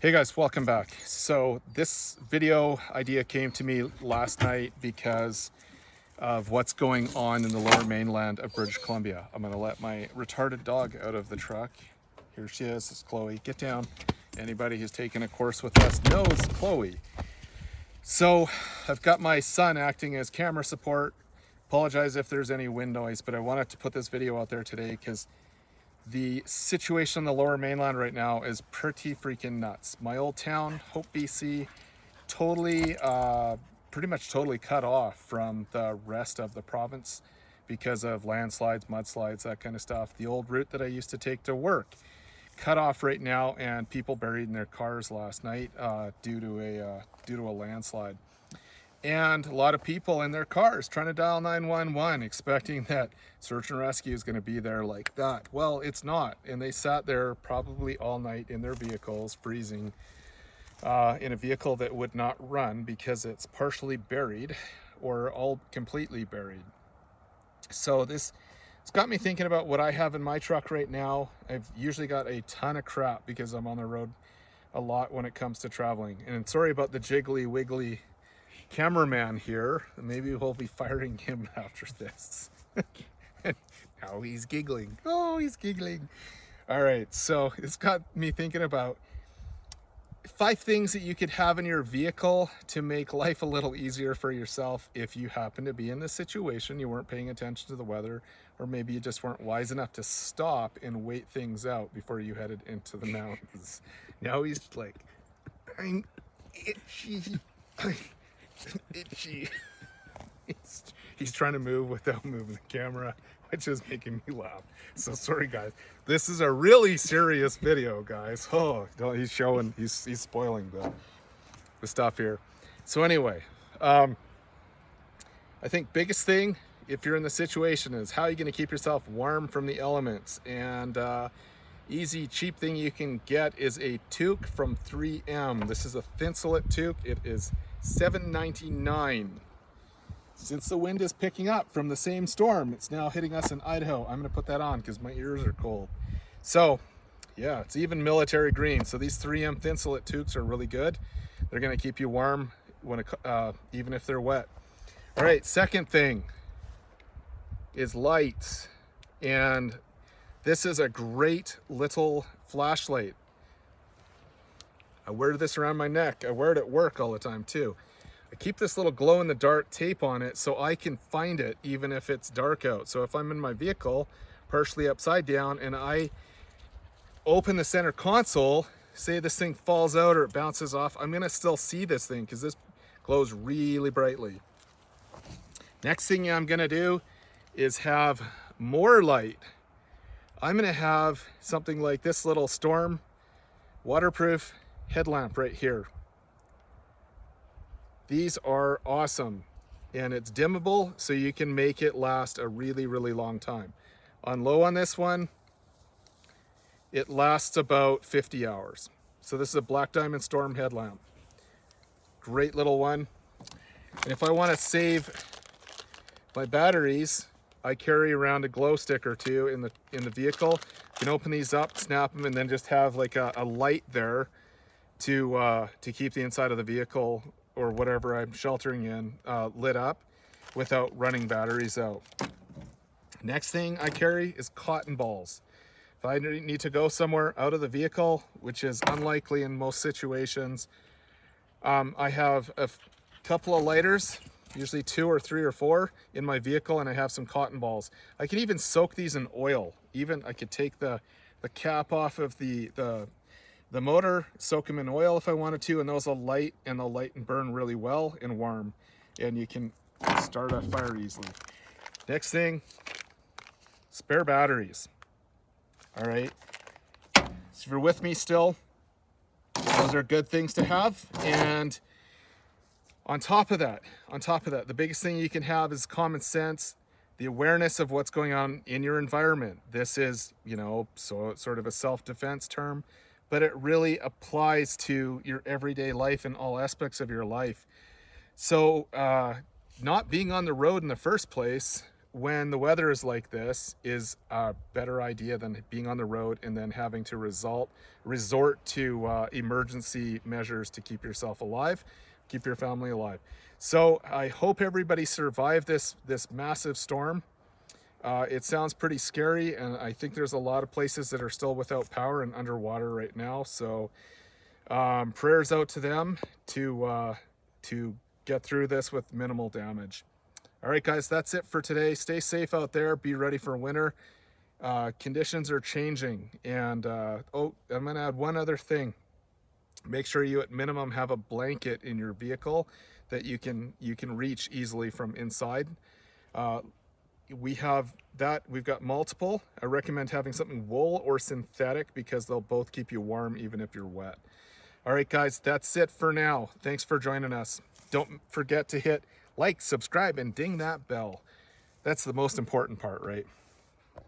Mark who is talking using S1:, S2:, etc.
S1: Hey guys, welcome back. So this video idea came to me last night because of what's going on in the lower mainland of British Columbia. I'm gonna let my retarded dog out of the truck. Here she is, it's Chloe. Get down. Anybody who's taken a course with us knows Chloe. So I've got my son acting as camera support. Apologize if there's any wind noise, but I wanted to put this video out there today because the situation on the lower mainland right now is pretty freaking nuts. My old town, Hope, BC, totally, pretty much totally cut off from the rest of the province because of landslides, mudslides, that kind of stuff. The old route that I used to take to work, cut off right now, and people buried in their cars last night due to a landslide. And a lot of people in their cars trying to dial 911, expecting that search and rescue is going to be there like that. Well, it's not. And they sat there probably all night in their vehicles, freezing, in a vehicle that would not run because it's partially buried or all completely buried. So it's got me thinking about what I have in my truck right now. I've usually got a ton of crap because I'm on the road a lot when it comes to traveling. And sorry about the jiggly wiggly cameraman here. Maybe we'll be firing him after this. Now he's giggling. Oh, he's giggling. All right, so it's got me thinking about 5 things that you could have in your vehicle to make life a little easier for yourself if you happen to be in this situation, you weren't paying attention to the weather, or maybe you just weren't wise enough to stop and wait things out before you headed into the mountains. Now he's like, I'm itchy. Itchy. He's trying to move without moving the camera, which is making me laugh. So sorry guys, this is a really serious video, guys. Oh, he's spoiling the stuff here. So anyway, I think biggest thing if you're in the situation is how you're going to keep yourself warm from the elements. And easy cheap thing you can get is a toque from 3M. This is a Thinsulate toque. It is $7.99. Since the wind is picking up from the same storm, it's now hitting us in Idaho. I'm going to put that on because my ears are cold. So yeah, it's even military green. So these 3M Thinsulate toques are really good. They're going to keep you warm when even if they're wet. All right, second thing is lights. And this is a great little flashlight. I wear this around my neck. I wear it at work all the time too. I keep this little glow-in-the-dark tape on it so I can find it even if it's dark out. So if I'm in my vehicle, partially upside down, and I open the center console, say this thing falls out or it bounces off, I'm gonna still see this thing because this glows really brightly. Next thing I'm gonna do is have more light. I'm gonna have something like this little storm waterproof headlamp right here. These are awesome, and it's dimmable so you can make it last a really, really long time. On low on this one, it lasts about 50 hours. So this is a Black Diamond Storm headlamp. Great little one. And if I want to save my batteries, I carry around a glow stick or two in the vehicle. You can open these up, snap them, and then just have like a light there to keep the inside of the vehicle or whatever I'm sheltering in lit up without running batteries out. Next thing I carry is cotton balls. If I need to go somewhere out of the vehicle, which is unlikely in most situations, I have a couple of lighters, usually 2 or 3 or 4 in my vehicle, and I have some cotton balls. I can even soak these in oil. Even I could take the cap off of the motor, soak them in oil if I wanted to, and those will light and burn really well and warm, and you can start a fire easily. Next thing, spare batteries. All right, so if you're with me still, those are good things to have. And on top of that, the biggest thing you can have is common sense, the awareness of what's going on in your environment. This is, sort of a self-defense term, but it really applies to your everyday life and all aspects of your life. So not being on the road in the first place when the weather is like this is a better idea than being on the road and then having to resort to emergency measures to keep yourself alive, keep your family alive. So I hope everybody survived this massive storm. It sounds pretty scary, and I think there's a lot of places that are still without power and underwater right now. So prayers out to them to get through this with minimal damage. All right, guys, that's it for today. Stay safe out there. Be ready for winter. Conditions are changing. And oh, I'm going to add one other thing. Make sure you at minimum have a blanket in your vehicle that you can reach easily from inside. We have that. We've got multiple. I recommend having something wool or synthetic because they'll both keep you warm even if you're wet. All right, guys, that's it for now. Thanks for joining us. Don't forget to hit like, subscribe, and ding that bell. That's the most important part, right?